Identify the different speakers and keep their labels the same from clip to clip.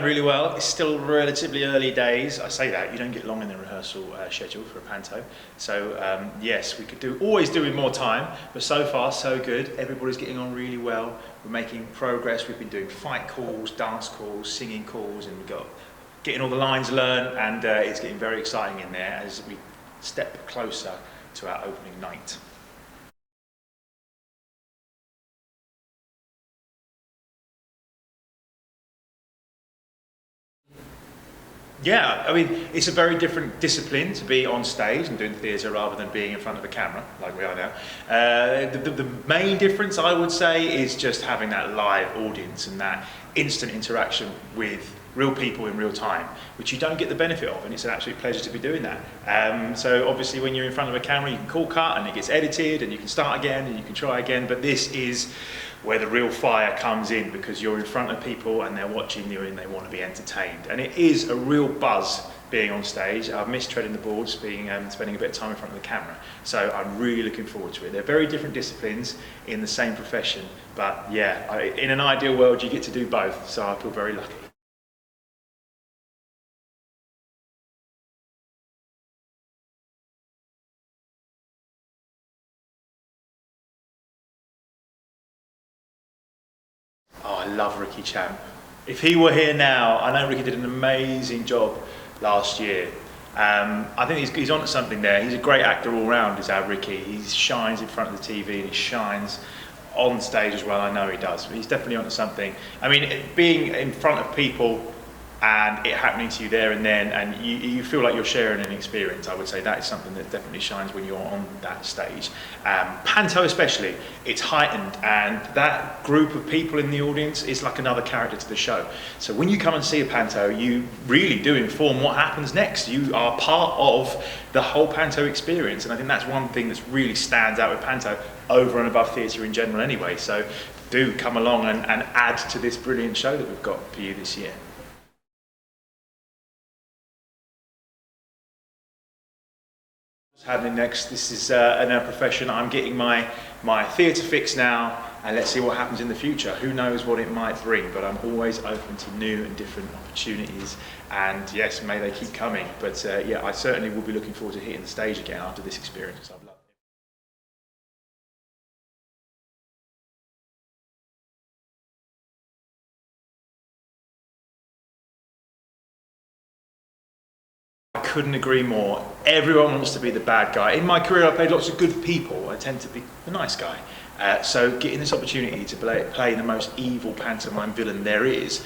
Speaker 1: going really well. It's still relatively early days. I say that, you don't get long in the rehearsal schedule for a panto. So yes, we could always do with more time, but so far so good. Everybody's getting on really well. We're making progress. We've been doing fight calls, dance calls, singing calls, and we've got getting all the lines learned, and it's getting very exciting in there as we step closer to our opening night. Yeah, I mean, it's a very different discipline to be on stage and doing theatre rather than being in front of a camera, like we are now. The main difference, I would say, is just having that live audience and that instant interaction with real people in real time, which you don't get the benefit of, and it's an absolute pleasure to be doing that. So obviously when you're in front of a camera, you can call cut and it gets edited and you can start again and you can try again, but this is where the real fire comes in, because you're in front of people and they're watching you and they want to be entertained. And it is a real buzz being on stage. I've missed treading the boards, spending a bit of time in front of the camera. So I'm really looking forward to it. They're very different disciplines in the same profession, but yeah, in an ideal world you get to do both, so I feel very lucky. Oh, I love Ricky Champ. If he were here now, I know Ricky did an amazing job last year. I think he's on to something there. He's a great actor all round, is our Ricky. He shines in front of the TV and he shines on stage as well. I know he does. But he's definitely on to something. I mean, being in front of people and it happening to you there and then, and you feel like you're sharing an experience, I would say that is something that definitely shines when you're on that stage. Panto especially, it's heightened, and that group of people in the audience is like another character to the show. So when you come and see a panto, you really do inform what happens next. You are part of the whole panto experience, and I think that's one thing that really stands out with panto over and above theatre in general anyway. So do come along and add to this brilliant show that we've got for you this year. Happening next, this is in our profession. I'm getting my theatre fix now, and let's see what happens in the future. Who knows what it might bring, but I'm always open to new and different opportunities, and yes, may they keep coming. But yeah, I certainly will be looking forward to hitting the stage again after this experience, because I've loved it. I couldn't agree more. Everyone wants to be the bad guy. In my career, I played lots of good people. I tend to be the nice guy. So getting this opportunity to play the most evil pantomime villain there is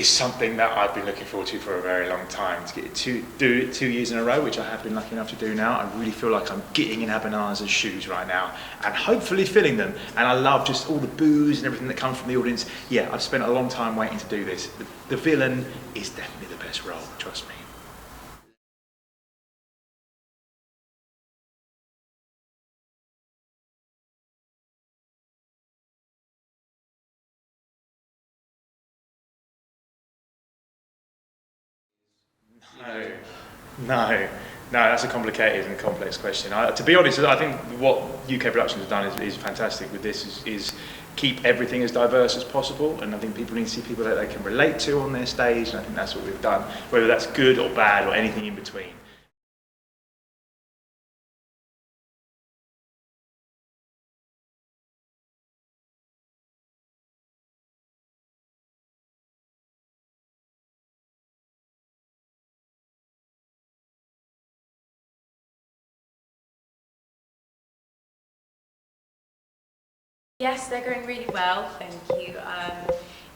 Speaker 1: something that I've been looking forward to for a very long time. To get to do it 2 years in a row, which I have been lucky enough to do now, I really feel like I'm getting in Abinazar's shoes right now and hopefully filling them. And I love just all the boos and everything that comes from the audience. Yeah, I've spent a long time waiting to do this. The villain is definitely the best role, trust me. No, no, that's a complicated and complex question. To be honest, I think what UK Productions has done is fantastic with this, is keep everything as diverse as possible, and I think people need to see people that they can relate to on their stage, and I think that's what we've done, whether that's good or bad or anything in between.
Speaker 2: Yes, they're going really well, thank you.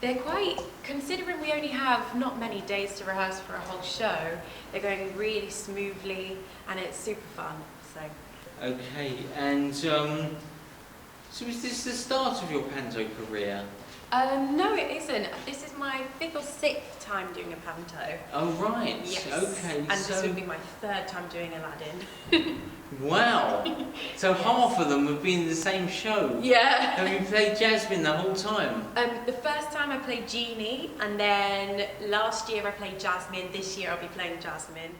Speaker 2: They're quite, considering we only have not many days to rehearse for a whole show, they're going really smoothly and it's super fun. So.
Speaker 3: Okay, and so is this the start of your panto career?
Speaker 2: No, it isn't. This is my 5th or 6th time doing a panto.
Speaker 3: Oh, right.
Speaker 2: Yes.
Speaker 3: Okay.
Speaker 2: And this would be my 3rd time doing Aladdin.
Speaker 3: Wow. So
Speaker 2: yes.
Speaker 3: Half of them have been in the same show.
Speaker 2: Yeah.
Speaker 3: Have you played Jasmine the whole time?
Speaker 2: The first time I played Genie, and then last year I played Jasmine. This year I'll be playing Jasmine.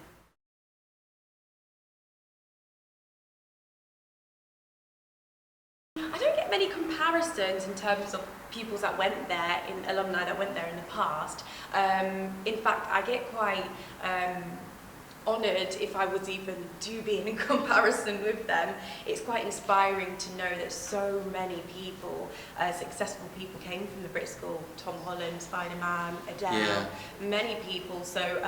Speaker 2: I don't get many comparisons in terms of pupils that went there, alumni that went there in the past. In fact, I get quite honoured if I was even to be in comparison with them. It's quite inspiring to know that so many people, successful people, came from the Brit School. Tom Holland, Spider-Man, Adele, many people. So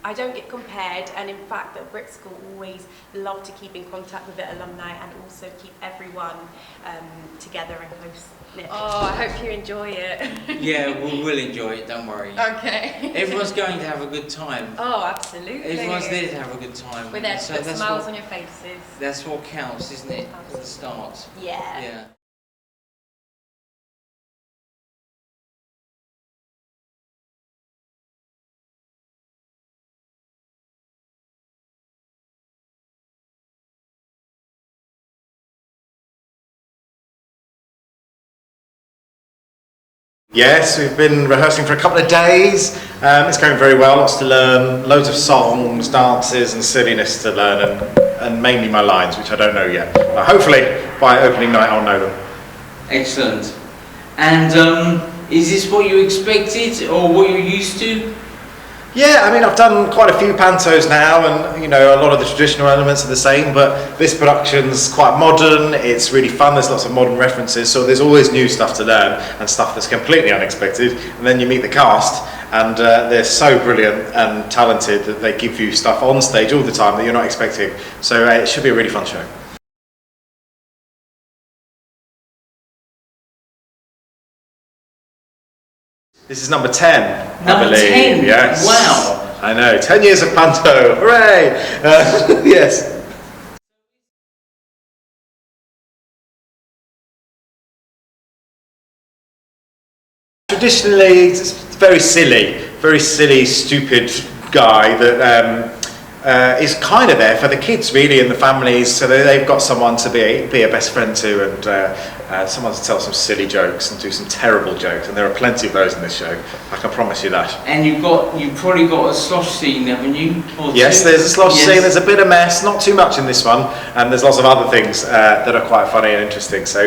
Speaker 2: I don't get compared, and in fact the Brit School always love to keep in contact with their alumni and also keep everyone together and close-knit. Oh, I hope you enjoy it.
Speaker 3: Yeah, we'll enjoy it, don't worry.
Speaker 2: Okay.
Speaker 3: Everyone's going to have a good time.
Speaker 2: Oh, absolutely.
Speaker 3: Everyone's there to have a good time.
Speaker 2: We're there to put smiles on your faces.
Speaker 3: That's what counts, isn't it, at the start?
Speaker 2: Yeah.
Speaker 3: Yeah.
Speaker 4: Yes, we've been rehearsing for a couple of days. It's going very well, lots to learn, loads of songs, dances and silliness to learn, and mainly my lines, which I don't know yet. But hopefully by opening night I'll know them.
Speaker 3: Excellent. And is this what you expected or what you're used to?
Speaker 4: Yeah, I mean, I've done quite a few pantos now, and you know, a lot of the traditional elements are the same, but this production's quite modern, it's really fun, there's lots of modern references, so there's always new stuff to learn and stuff that's completely unexpected. And then you meet the cast, and they're so brilliant and talented that they give you stuff on stage all the time that you're not expecting. So it should be a really fun show. This is number 10, I believe.
Speaker 3: 10?
Speaker 4: Yes.
Speaker 3: Wow.
Speaker 4: I know, 10 years of Panto, hooray! Yes. Traditionally, it's very silly, stupid guy that is kind of there for the kids really and the families, so they've got someone to be a best friend to, and someone to tell some silly jokes and do some terrible jokes, and there are plenty of those in this show, I can promise you that.
Speaker 3: And you've probably got a slosh scene, haven't you?
Speaker 4: Yes, there's a slosh scene, there's a bit of mess, not too much in this one, and there's lots of other things that are quite funny and interesting, so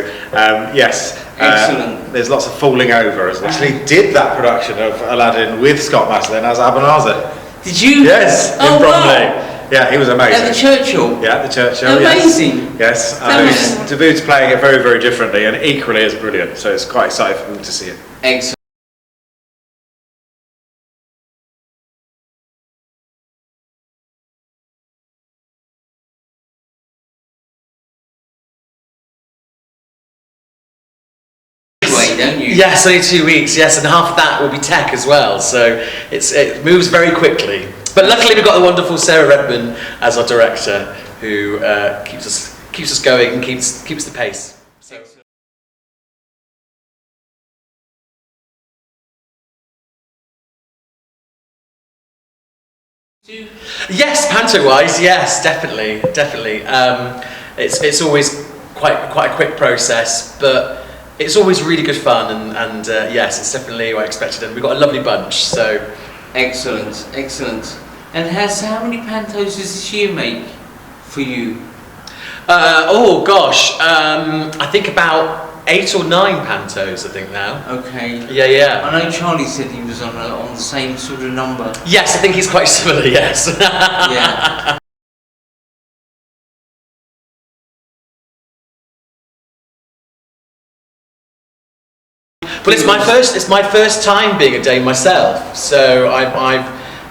Speaker 4: yes.
Speaker 3: Excellent.
Speaker 4: There's lots of falling over. I actually did that production of Aladdin with Scott Maslin as Ebenezer.
Speaker 3: Did you?
Speaker 4: Yes, in Bromley. Wow. Yeah, he was amazing.
Speaker 3: At the Churchill?
Speaker 4: Yeah, at the Churchill.
Speaker 3: Amazing.
Speaker 4: Yes. Davood's playing it very, very differently and equally as brilliant, so it's quite exciting for them to see it.
Speaker 3: Excellent. Don't you?
Speaker 5: Yes, only 2 weeks, yes, and half of that will be tech as well, so it moves very quickly. But luckily we've got the wonderful Sarah Redman as our director, who keeps us going and keeps the pace. So. Yes, panto-wise, yes, definitely. It's always quite a quick process, but it's always really good fun, and yes, it's definitely what I expected, and we've got a lovely bunch, so...
Speaker 3: Excellent. And how many pantos does this year make for you?
Speaker 5: Oh gosh, I think about 8 or 9 pantos, I think now.
Speaker 3: Okay.
Speaker 5: Yeah.
Speaker 3: I know Charlie said he was on the same sort of number.
Speaker 5: Yes, I think he's quite similar, yes.
Speaker 3: Yeah.
Speaker 5: But it's my first time being a dame myself. So I've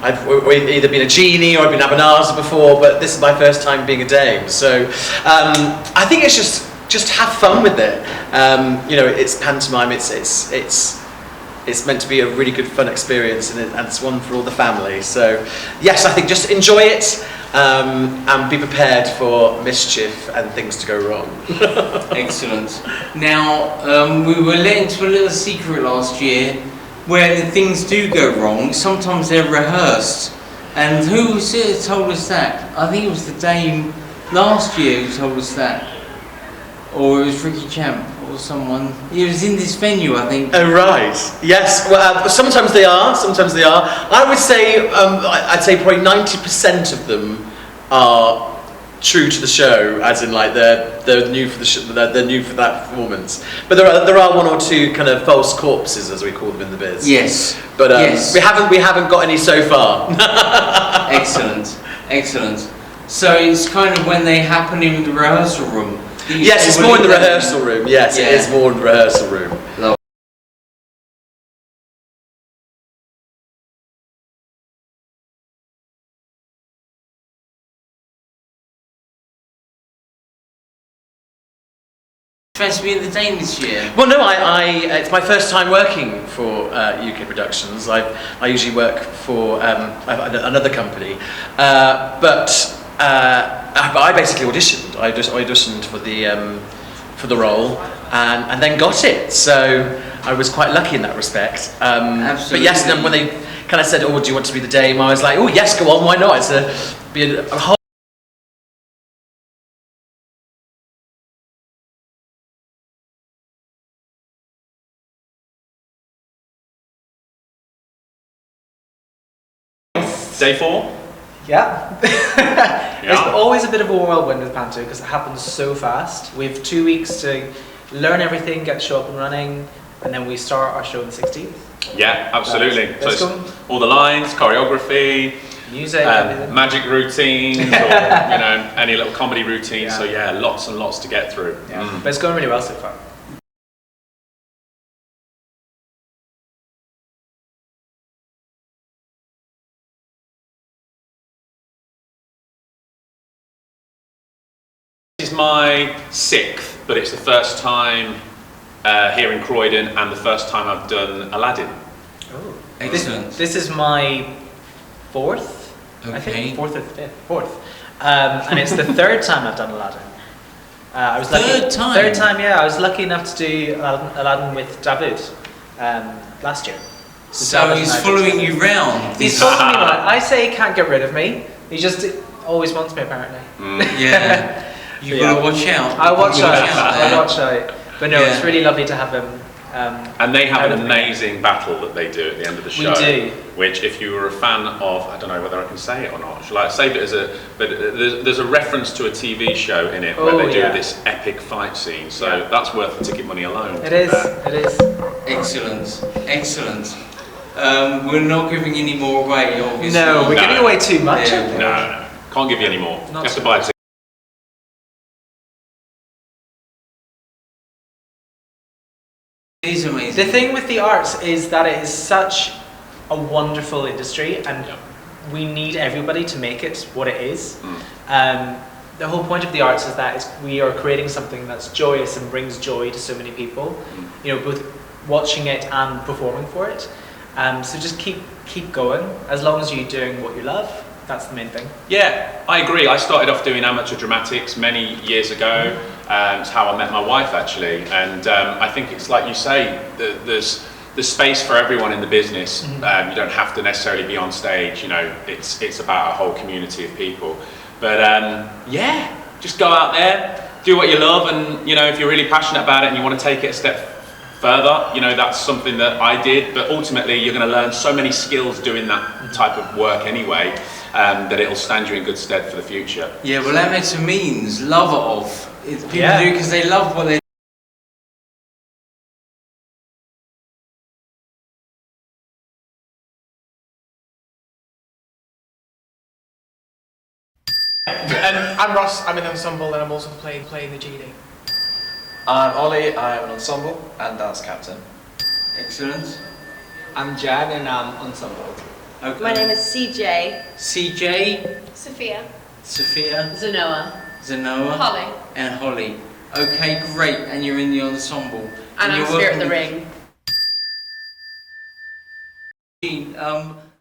Speaker 5: either been a genie or I've been Ebenezer before, but this is my first time being a dame. So I think it's just have fun with it. You know, it's pantomime. It's meant to be a really good fun experience, and it's one for all the family. So yes, I think just enjoy it. And be prepared for mischief and things to go wrong.
Speaker 3: Excellent. Now, we were let into a little secret last year where the things do go wrong. Sometimes they're rehearsed. And who was it that told us that? I think it was the dame last year who told us that. Or it was Ricky Champ or someone. It was in this venue, I think.
Speaker 5: Oh, right. Yes. Well, sometimes they are. I would say, I'd say probably 90% of them are true to the show, as in like they're new for they're new for that performance. But there are one or two kind of false corpses, as we call them in the biz.
Speaker 3: Yes.
Speaker 5: But
Speaker 3: yes.
Speaker 5: we haven't got any so far.
Speaker 3: Excellent, excellent. So it's kind of when they happen in the rehearsal room.
Speaker 5: Yes, it's more in the rehearsal room. Yes, it is more in the rehearsal room.
Speaker 3: Lovely. Supposed to be in the Dane this year?
Speaker 5: Well, no, it's my first time working for UK Productions. I usually work for another company, but I basically auditioned. I just auditioned for the role and then got it. So I was quite lucky in that respect.
Speaker 3: Absolutely.
Speaker 5: But yes, then when they kind of said, "Oh, do you want to be the Dame?" I was like, "Oh, yes, go on, why not?" It's a whole.
Speaker 1: Day 4?
Speaker 6: Yeah. It's always a bit of a whirlwind with Panto because it happens so fast. We have 2 weeks to learn everything, get the show up and running, and then we start our show on the 16th.
Speaker 1: Yeah, absolutely.
Speaker 6: Let's
Speaker 1: So
Speaker 6: go.
Speaker 1: it's all the lines, choreography,
Speaker 6: Music, everything.
Speaker 1: magic routines, or any little comedy routines.
Speaker 6: Yeah.
Speaker 1: So yeah, lots and lots to get through.
Speaker 6: Yeah. But it's going really well so far.
Speaker 1: This is my 6th, but it's the first time here in Croydon and the first time I've done Aladdin.
Speaker 6: Oh.
Speaker 3: Excellent.
Speaker 6: This is my 4th, I
Speaker 3: Okay.
Speaker 6: think, 4th or 5th, 4th. And it's the 3rd time I've done Aladdin. I was lucky,
Speaker 3: Third time?
Speaker 6: 3rd time, yeah. I was lucky enough to do Aladdin with Davood last year.
Speaker 3: So he's following you round.
Speaker 6: He's following me around. I say he can't get rid of me. He just always wants me, apparently.
Speaker 3: Yeah. You've got to watch out.
Speaker 6: I watch
Speaker 3: You've got to
Speaker 6: out. I watch out. But no,
Speaker 3: Yeah.
Speaker 6: it's really lovely to have him.
Speaker 1: And they have
Speaker 6: out
Speaker 1: an
Speaker 6: of me.
Speaker 1: amazing battle that they do at the end of the
Speaker 6: We
Speaker 1: show.
Speaker 6: do.
Speaker 1: Which, if you were a fan of, I don't know whether I can say it or not. Shall I save it as a? But there's a reference to a TV show in it where
Speaker 6: Oh,
Speaker 1: they do
Speaker 6: yeah.
Speaker 1: this epic fight scene. So
Speaker 6: Yeah.
Speaker 1: that's worth the ticket money alone.
Speaker 6: It is. It is.
Speaker 3: Excellent, excellent. We're not giving any more away, obviously.
Speaker 6: No, we're
Speaker 1: No.
Speaker 6: giving away too much.
Speaker 3: Yeah.
Speaker 6: I think.
Speaker 1: No, can't give you any more.
Speaker 6: Not
Speaker 1: You have to
Speaker 6: so
Speaker 1: buy a ticket.
Speaker 3: It is amazing.
Speaker 6: The thing with the arts is that it is such a wonderful industry, and
Speaker 1: Yeah.
Speaker 6: we need everybody to make it what it is. The whole point of the arts is that we are creating something that's joyous and brings joy to so many people. You know, both watching it and performing for it. So just keep going. As long as you're doing what you love, that's the main thing.
Speaker 1: Yeah, I agree. I started off doing amateur dramatics many years ago. It's how I met my wife, actually. And I think it's like you say, there's space for everyone in the business. You don't have to necessarily be on stage. You know, it's about a whole community of people. But yeah, just go out there, do what you love, and you know, if you're really passionate about it and you want to take it a step further, you know, that's something that I did. But ultimately, you're going to learn so many skills doing that type of work anyway, that it'll stand you in good stead for the future.
Speaker 3: Yeah, well, that makes a means, love it of. People
Speaker 6: Yeah.
Speaker 3: do because they love what they
Speaker 7: And I'm Ross, I'm in the ensemble and I'm also playing the genie.
Speaker 8: I'm Ollie, I'm an ensemble and dance captain.
Speaker 3: Excellent.
Speaker 7: I'm Jan and I'm ensemble.
Speaker 3: Okay.
Speaker 9: My name is CJ.
Speaker 3: CJ,
Speaker 9: Sophia.
Speaker 3: Sophia,
Speaker 9: Zanoa.
Speaker 3: Zanoa,
Speaker 9: Holly.
Speaker 3: and Holly. Okay, great. And you're in the ensemble.
Speaker 9: And I'm
Speaker 3: you're
Speaker 9: Spirit
Speaker 3: working
Speaker 9: of the
Speaker 3: with-
Speaker 9: Ring.